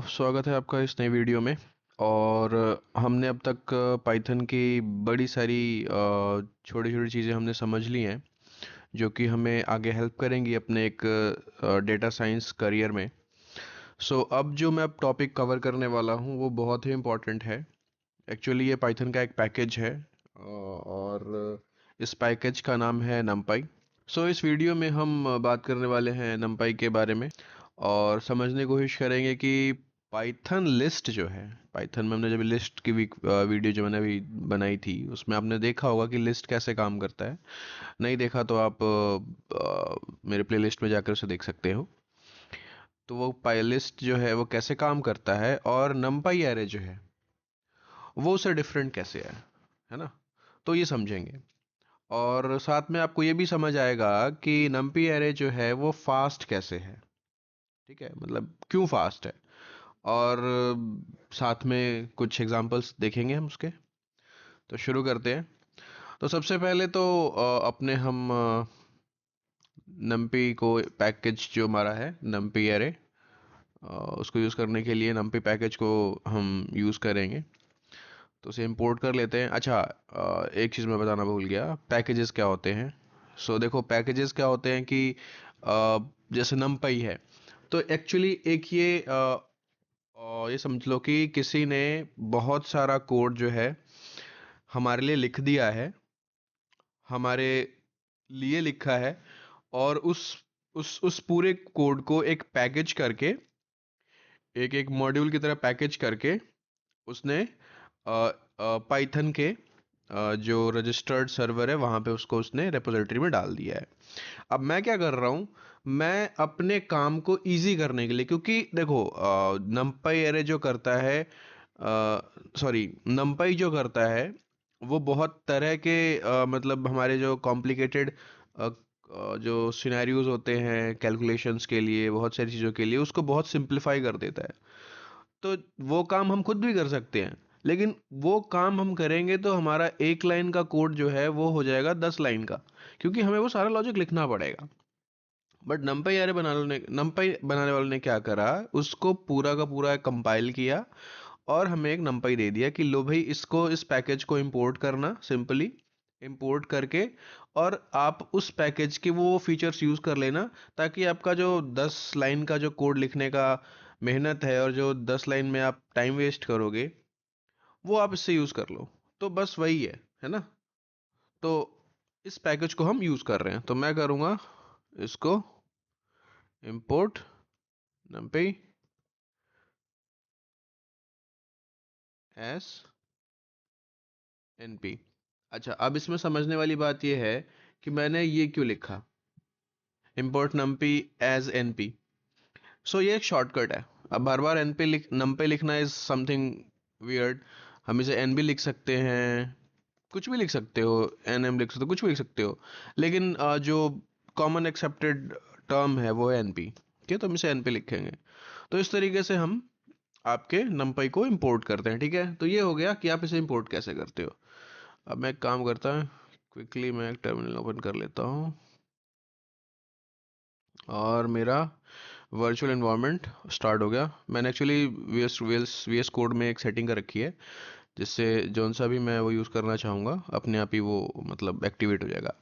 स्वागत है आपका इस नई वीडियो में। और हमने अब तक पाइथन की बड़ी सारी छोटी छोटी चीज़ें हमने समझ ली हैं जो कि हमें आगे हेल्प करेंगी अपने एक डेटा साइंस करियर में। अब जो मैं अब टॉपिक कवर करने वाला हूँ वो बहुत ही इम्पोर्टेंट है। एक्चुअली ये पाइथन का एक पैकेज है और इस पैकेज का नाम है numpy। इस वीडियो में हम बात करने वाले हैं numpy के बारे में और समझने की कोशिश करेंगे कि पाइथन लिस्ट जो है, पाइथन में हमने जब लिस्ट की वीडियो जो मैंने अभी बनाई थी उसमें आपने देखा होगा कि लिस्ट कैसे काम करता है। नहीं देखा तो आप मेरे प्लेलिस्ट में जाकर उसे देख सकते हो। तो वो पाई लिस्ट जो है वो कैसे काम करता है और numpy एरे जो है वो उससे डिफरेंट कैसे है ना। तो ये समझेंगे और साथ में आपको ये भी समझ आएगा कि numpy एरे जो है वो फास्ट कैसे है। ठीक है, मतलब क्यों फास्ट है। और साथ में कुछ एग्जांपल्स देखेंगे हम उसके। तो शुरू करते हैं। तो सबसे पहले तो अपने हम numpy को पैकेज जो हमारा है numpy एरे, उसको यूज़ करने के लिए numpy पैकेज को हम यूज़ करेंगे। तो उसे इंपोर्ट कर लेते हैं। अच्छा, एक चीज़ मैं बताना भूल गया, पैकेजेस क्या होते हैं। देखो पैकेजेस क्या होते हैं कि जैसे numpy है तो एक्चुअली एक ये समझ लो कि किसी ने बहुत सारा कोड जो है हमारे लिए लिख दिया है, हमारे लिए लिखा है। और उस पूरे कोड को एक पैकेज करके, एक एक मॉड्यूल की तरह पैकेज करके उसने पाइथन के जो रजिस्टर्ड सर्वर है वहां पे उसको उसने रेपोजिटरी में डाल दिया है। अब मैं क्या कर रहा हूँ, मैं अपने काम को इजी करने के लिए, क्योंकि देखो numpy एरे जो करता है, सॉरी numpy जो करता है वो बहुत तरह के मतलब हमारे जो कॉम्प्लिकेटेड जो सिनेरियोज होते हैं कैलकुलेशंस के लिए, बहुत सारी चीज़ों के लिए उसको बहुत सिंप्लीफाई कर देता है। तो वो काम हम खुद भी कर सकते हैं, लेकिन वो काम हम करेंगे तो हमारा एक लाइन का कोड जो है वो हो जाएगा 10 लाइन का, क्योंकि हमें वो सारा लॉजिक लिखना पड़ेगा। बट numpy बनाने वालों ने क्या करा, उसको पूरा का पूरा कंपाइल किया और हमें एक numpy दे दिया कि लो भाई इसको, इस पैकेज को इंपोर्ट करना, सिंपली इंपोर्ट करके और आप उस पैकेज के वो फीचर्स यूज कर लेना, ताकि आपका जो 10 लाइन का जो कोड लिखने का मेहनत है और जो 10 लाइन में आप टाइम वेस्ट करोगे वो आप इससे यूज कर लो। तो बस वही है ना। तो इस पैकेज को हम यूज कर रहे हैं, तो मैं करूंगा इसको इंपोर्ट numpy एस np। अच्छा, अब इसमें समझने वाली बात यह है कि मैंने ये क्यों लिखा import numpy as np। ये एक शॉर्टकट है। अब बार बार numpy लिखना इज समथिंग वियर्ड। हम इसे n भी लिख सकते हैं, कुछ भी लिख सकते हो, nm लिख सकते हो, कुछ भी लिख सकते हो। लेकिन जो कॉमन एक्सेप्टेड टर्म है वो है np। ठीक है, तो हम इसे np लिखेंगे। तो इस तरीके से हम आपके numpy को इंपोर्ट करते हैं। ठीक है, तो ये हो गया कि आप इसे इंपोर्ट कैसे करते हो। अब मैं एक काम करता हूँ, क्विकली मैं एक टर्मिनल ओपन कर लेता हूँ और मेरा वर्चुअल एनवायरनमेंट स्टार्ट हो गया। मैंने एक्चुअली वी एस कोड में एक सेटिंग कर रखी है जिससे जौन सा भी मैं वो यूज़ करना चाहूँगा अपने आप ही वो मतलब एक्टिवेट हो जाएगा।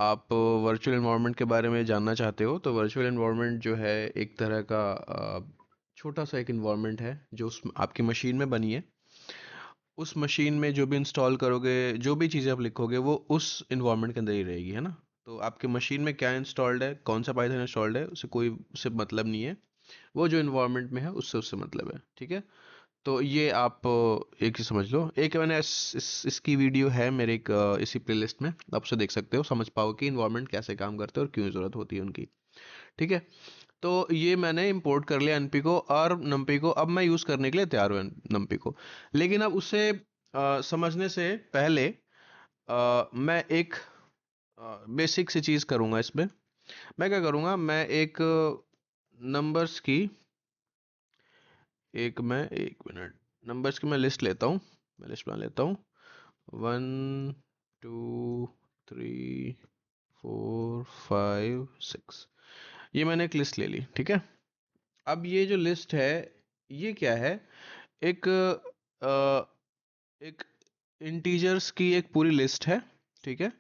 आप वर्चुअल एनवायरनमेंट के बारे में जानना चाहते हो तो वर्चुअल एनवायरनमेंट जो है एक तरह का छोटा सा एक इन्वायरमेंट है जो आपकी मशीन में बनी है। उस मशीन में जो भी इंस्टॉल करोगे, जो भी चीज़ें आप लिखोगे वो उस इन्वायरमेंट के अंदर ही रहेगी, है ना। तो आपके मशीन में क्या इंस्टॉल्ड है, कौन सा पाइथन इंस्टॉल्ड है, उससे मतलब नहीं है। वो जो इन्वायरमेंट में है उससे उससे मतलब है। ठीक है, तो ये आप एक चीज़ समझ लो। एक मैंने इसकी वीडियो है मेरे एक इसी प्लेलिस्ट में, आप उसे देख सकते हो, समझ पाओ कि इन्वायरमेंट कैसे काम करते हैं और क्यों ज़रूरत होती है उनकी। ठीक है, तो ये मैंने इंपोर्ट कर लिया एनपी को और नमपी को। अब मैं यूज़ करने के लिए तैयार हूँ नमपी को। लेकिन अब उसे समझने से पहले मैं एक बेसिक सी चीज़ करूँगा इसमें। मैं क्या करूँगा, मैं एक नंबर्स की एक मिनट, नंबर्स की मैं लिस्ट लेता हूँ। मैं लिस्ट बना लेता हूँ। 1 2 3 4 5 6, ये मैंने एक लिस्ट ले ली। ठीक है, अब ये जो लिस्ट है ये क्या है, एक एक इंटीजर्स की एक पूरी लिस्ट है, ठीक है।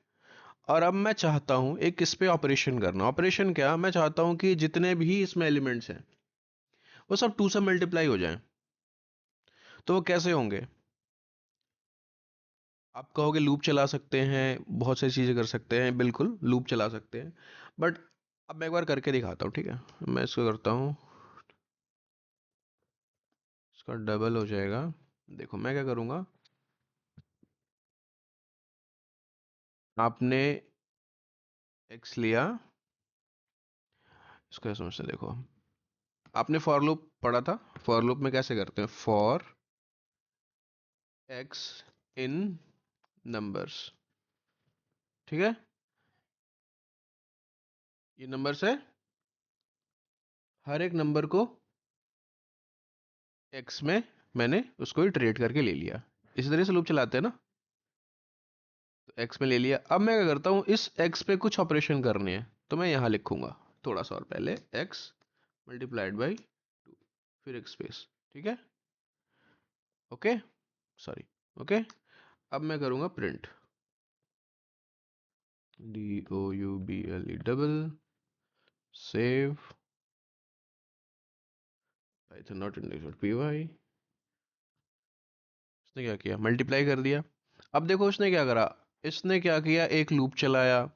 और अब मैं चाहता हूँ एक इस पे ऑपरेशन करना। ऑपरेशन क्या, मैं चाहता हूँ कि जितने भी इसमें एलिमेंट्स हैं वो सब 2 से मल्टीप्लाई हो जाएं। तो वो कैसे होंगे? आप कहोगे लूप चला सकते हैं, बहुत सारी चीज़ें कर सकते हैं, बिल्कुल लूप चला सकते हैं, बट अब मैं एक बार करके दिखाता हूँ, ठीक है। मैं इसको करता हूँ, इसका डबल हो जाएगा। देखो मैं क्या करूँगा, आपने एक्स लिया, इसको ऐसे समझते हैं, देखो आपने फॉर लूप पढ़ा था। फॉर लूप में कैसे करते हैं, फॉर एक्स इन नंबर्स, ठीक है। ये नंबर्स है, हर एक नंबर को एक्स में मैंने उसको इटरेट करके ले लिया। इसी तरह से लूप चलाते हैं ना। तो एक्स में ले लिया, अब मैं क्या करता हूँ, इस एक्स पे कुछ ऑपरेशन करने हैं, तो मैं यहाँ लिखूंगा थोड़ा सा और पहले, एक्स मल्टीप्लाइड बाई 2, फिर एक स्पेस, ठीक है। Okay, sorry, okay. अब मैं करूँगा print DOUBLE save Python not index.py। इसने क्या किया, मल्टीप्लाई कर दिया। अब देखो इसने क्या करा, इसने क्या किया, एक लूप चलाया,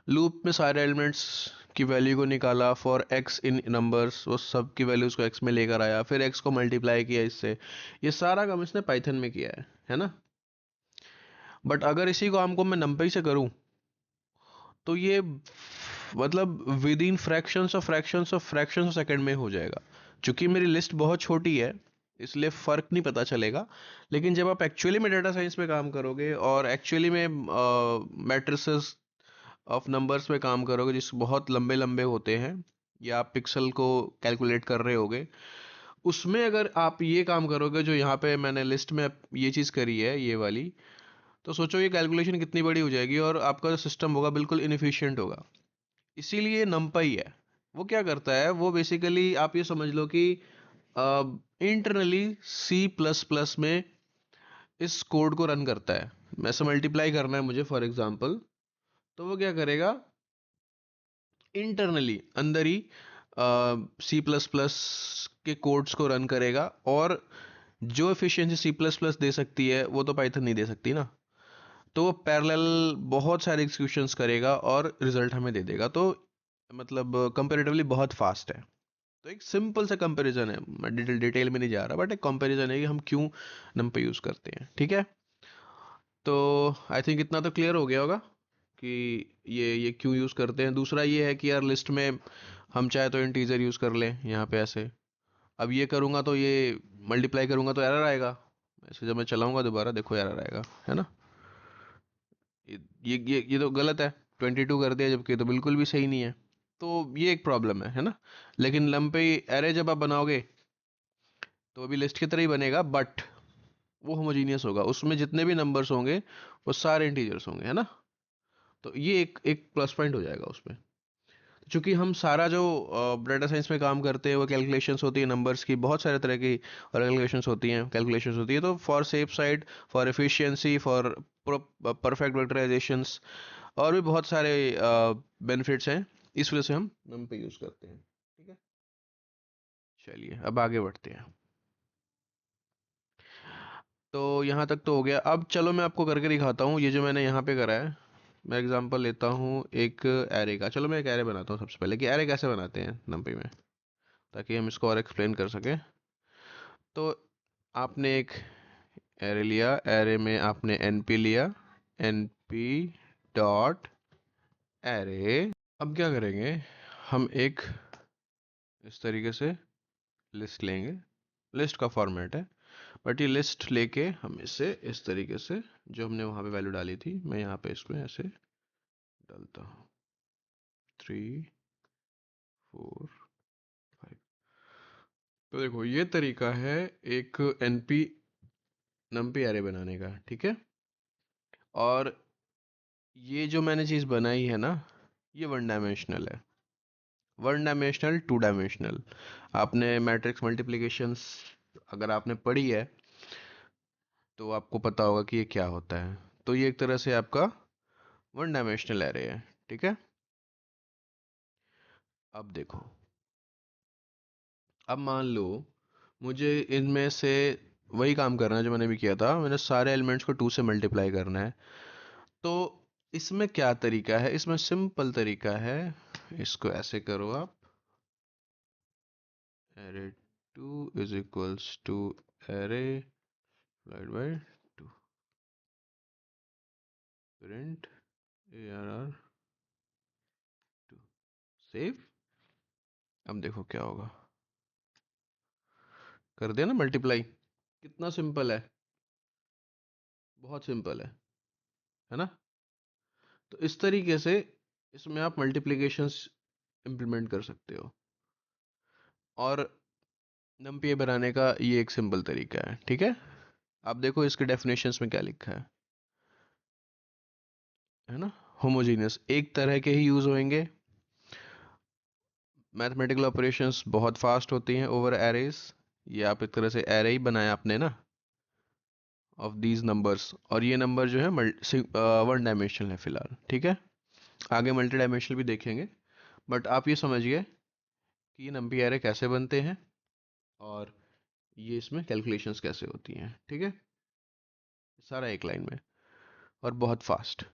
लूप में सारे एलिमेंट्स की वैल्यू को निकाला फॉर एक्स इन नंबर्स, वो सब की वैल्यूज को एक्स में लेकर आया, फिर एक्स को मल्टीप्लाई किया इससे। ये सारा काम इसने पाइथन में किया है ना। बट अगर इसी काम को मैं numpy से करूं, तो ये मतलब with in fractions of second में हो जाएगा। क्योंकि मेरी लिस्ट बहुत छोटी है, इसलिए फर्क नहीं पता चलेगा। लेकिन जब आप एक्चुअली में डेटा साइंस में काम करोगे और एक्चुअली में मैट्रिसेस ऑफ नंबर्स में काम करोगे जिस बहुत लंबे लंबे होते हैं, या आप पिक्सल को कैलकुलेट कर रहे होगे, उसमें अगर आप ये काम करोगे जो यहाँ पे मैंने लिस्ट में ये चीज़ करी है, ये वाली, तो सोचो ये कैलकुलेशन कितनी बड़ी हो जाएगी और आपका जो सिस्टम होगा बिल्कुल इनफिशिएंट होगा। इसीलिए नमपाई है। वो क्या करता है, वो बेसिकली आप ये समझ लो कि इंटरनली सी प्लस प्लस में इस कोड को रन करता है। ऐसे मल्टीप्लाई करना है मुझे फॉर एग्जांपल, तो वो क्या करेगा, इंटरनली अंदर ही सी प्लस प्लस के कोड्स को रन करेगा, और जो एफिशिएंसी सी प्लस प्लस दे सकती है वो तो पाइथन नहीं दे सकती ना। तो वो पैरेलल बहुत सारे एग्जीक्यूशंस करेगा और रिजल्ट हमें दे देगा। तो मतलब कंपैरेटिवली बहुत फास्ट है। तो एक सिंपल सा कंपैरिजन है, मैं डिटेल में नहीं जा रहा, बट एक कंपैरिजन है कि हम क्यों नंपी यूज़ करते हैं, ठीक है। तो आई थिंक इतना तो क्लियर हो गया होगा कि ये क्यों यूज़ करते हैं। दूसरा ये है कि यार लिस्ट में हम चाहे तो इंटीजर यूज़ कर लें यहाँ पे ऐसे। अब ये करूँगा तो ये मल्टीप्लाई करूँगा तो एरर आएगा, ऐसे जब मैं चलाऊँगा दोबारा देखो एरर आएगा, है ना। ये तो गलत है, 22 कर दिया जबकि ये तो बिल्कुल भी सही नहीं है। तो ये एक प्रॉब्लम है ना। लेकिन लंपे एरे जब आप बनाओगे तो वो भी लिस्ट की तरह ही बनेगा, बट वो होमोजीनियस होगा, उसमें जितने भी नंबर्स होंगे वो सारे इंटीजर्स होंगे, है ना। तो ये एक एक प्लस पॉइंट हो जाएगा उसमें। क्योंकि हम सारा जो डेटा साइंस में काम करते हैं वो कैलकुलेशंस होती है नंबर्स की, बहुत सारे तरह की कैलकुलेशंस होती है, तो for safe side, for efficiency, for perfect vectorisations, और भी बहुत सारे बेनिफिट्स हैं। इस वजह से हम NumPy यूज करते हैं, ठीक है। चलिए अब आगे बढ़ते हैं। तो यहाँ तक तो हो गया, अब चलो मैं आपको करके दिखाता हूँ ये जो मैंने यहाँ पे करा है। मैं एग्जांपल लेता हूँ एक एरे का। चलो मैं एक एरे बनाता हूँ सबसे पहले, कि एरे कैसे बनाते हैं NumPy में, ताकि हम इसको और एक्सप्लेन कर सकें। तो आपने एक एरे लिया, एरे में आपने np लिया, np डॉट एरे। अब क्या करेंगे, हम एक इस तरीके से लिस्ट लेंगे, लिस्ट का फॉर्मेट है, बट ये लिस्ट लेके हम इसे इस तरीके से, जो हमने वहाँ पे वैल्यू डाली थी, मैं यहाँ पे इसको ऐसे डालता हूँ, 3 4 5। तो देखो ये तरीका है एक np numpy एरे बनाने का, ठीक है। और ये जो मैंने चीज़ बनाई है ना, ये वन डायमेंशनल है। One dimensional, two dimensional. आपने मैट्रिक्स मल्टीप्लिकेशंस अगर आपने पढ़ी है तो आपको पता होगा कि ये क्या होता है। तो ये एक तरह से आपका वन डायमेंशनल एरे है, ठीक है। अब देखो, अब मान लो मुझे इनमें से वही काम करना है जो मैंने भी किया था, मैंने सारे एलिमेंट्स को टू से मल्टीप्लाई करना है। तो इसमें क्या तरीका है, इसमें सिंपल तरीका है। इसको ऐसे करो आप, array two is equals to array divide by two, print ARR two, save. अब देखो क्या होगा, कर दिया ना मल्टीप्लाई। कितना सिंपल है, बहुत सिंपल है ना। तो इस तरीके से इसमें आप मल्टीप्लिकेशंस इंप्लीमेंट कर सकते हो। और नमपीए बनाने का ये एक सिंपल तरीका है, ठीक है। आप देखो इसके डेफिनेशंस में क्या लिखा है ना। होमोजीनियस एक तरह के ही यूज होंगे। मैथमेटिकल ऑपरेशंस बहुत फास्ट होती हैं ओवर एरेज। ये आप एक तरह से एरे ही बनाया आपने ना, ऑफ दीज नंबर्स। और ये नंबर जो है वन डायमेंशनल है फिलहाल, ठीक है। आगे मल्टी डायमेंशनल भी देखेंगे, बट आप ये समझिए कि ये नंपी एरे कैसे बनते हैं और ये इसमें कैलकुलेशंस कैसे होती हैं, ठीक है। सारा एक लाइन में और बहुत फास्ट।